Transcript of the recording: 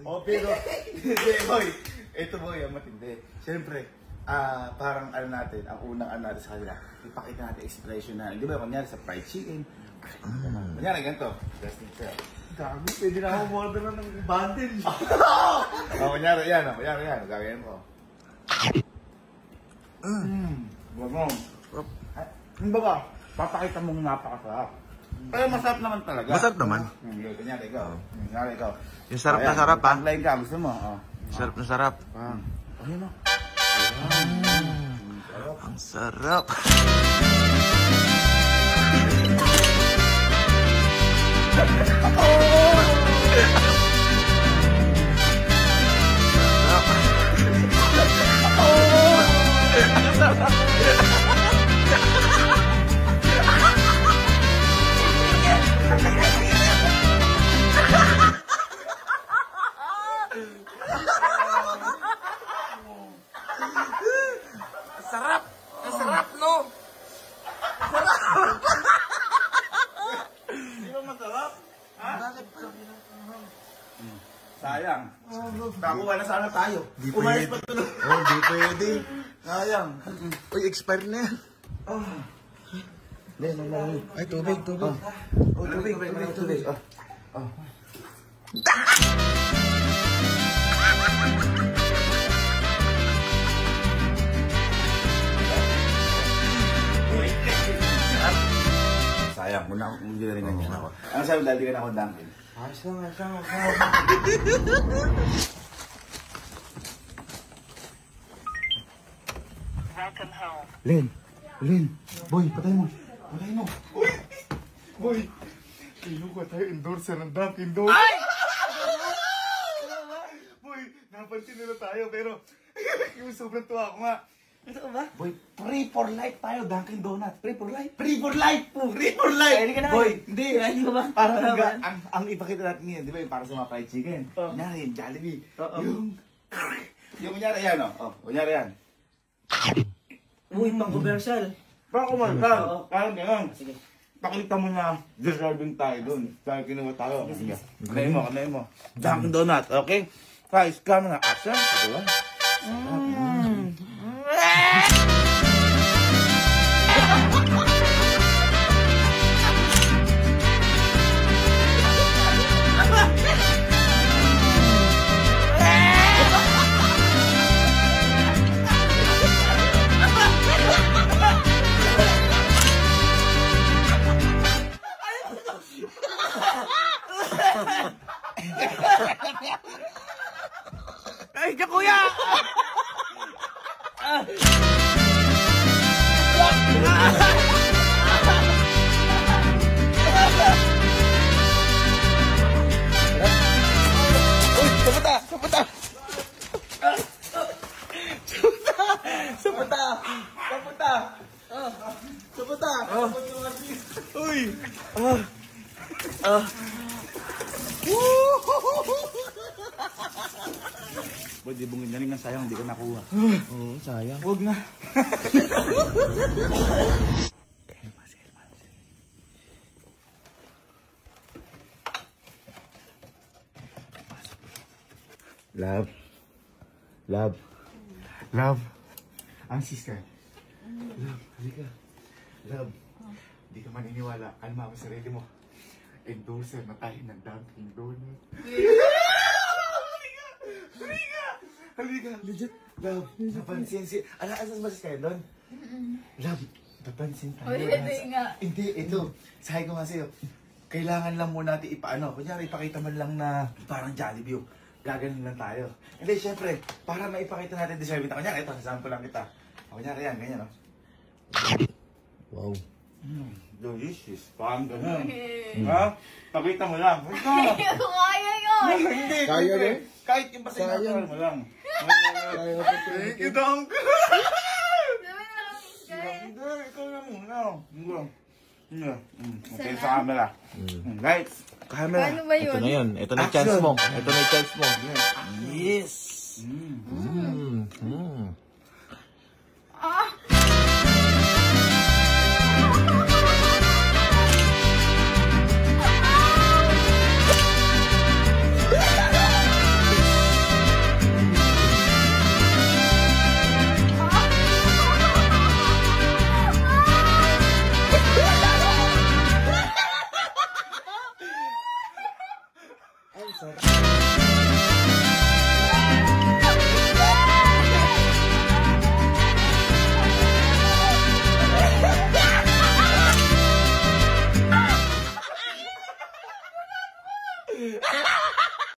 O, pero, hindi, boy. Ito, boy, ang matindi. Siyempre, parang ano natin, ang unang ano natin sa kanila, ipakita natin expression na, di ba, kunyari sa fried chicken, kunyari ganito, testing sir. Dami, pwede na ako order ng bundle. Kunyari yan, gagawin mo. Gagawin. Ano ba ba? Papakita mong napakasarap. Pero masarap naman talaga. Masarap naman. Kunyari ikaw. Yung sarap na sarap, ha? Tagline ka, gusto mo? Sarap na sarap. Ayun o. Ang sarap. Sarap! Ang sarap, no? Di ba masarap? Ha? Sayang. Kakuha na sana tayo. Umayos pa tuloy. Oh, di pwede. Sayang. Uy, expired na yan. Ay, tubig. Tubig. Sayang, muna ako kung rin niya ako. Ano sabi dahil di ka na ako Dunkin? Ayos lang. Welcome home. Len, boy, patay mo. Boy, kinuha tayo endorser ng Dunkin Donuts. Ay! Boy, napansin nila tayo pero yung sobrang tuwa ko nga. Ito ba? Boy, free for life tayo, Dunkin Donuts. Free for life. Free for life. Ay, hindi ka na. Boy, hindi. Ay, di ba? Parang ang ipakita natin ngayon, di ba yung para sa mga fried chicken? Kunyari, Jollibee. Yung kunyari yan, kunyari yan. Uy, pang-commercial. Pang-commercial. Parang gano'n. Sige. Pakita mo na deserving tayo dun. Dahil kinuha tayo. Sige. Kamay mo. Dunkin Donuts, okay? Guys, camera, action. Diba? Ay, ka kuya! Uy, saputa! Uy! Boy, di bungin na rin ang sayang, hindi ko nakuha. Oo, sayang. Huwag na. Love. Ang sister. Love, halika. Love, di ka maniniwala. Kalma mo sarili mo. Endorser na tayo ng Dunkin Donuts. Halika. Legit. Love, napansin si... Asan ba si kayo doon? Love, napansin tayo. Hindi nga. Hindi, ito. Sabi ko nga sa'yo, kailangan lang muna natin ipaano. Kunyari, ipakita man lang na parang Jollibee. Gaganon lang tayo. Hindi, syempre, para maipakita natin deserving na. Kunyari, ito, sample lang kita. Kunyari yan, ganyan, no? Wow. Delicious. Parang gano'n. Ha? Pakita mo lang. Kaya yun! Hindi. Kaya rin? Kahit yung basta yung mo lang. Kaya pa ito. Thank you, Dunk. Hindi, ikaw na muna. Okay, sa camera. Guys, camera. Paano ba yun? Ito na yun. Ito na yung chance mo. Ito na yung chance mo. Yes.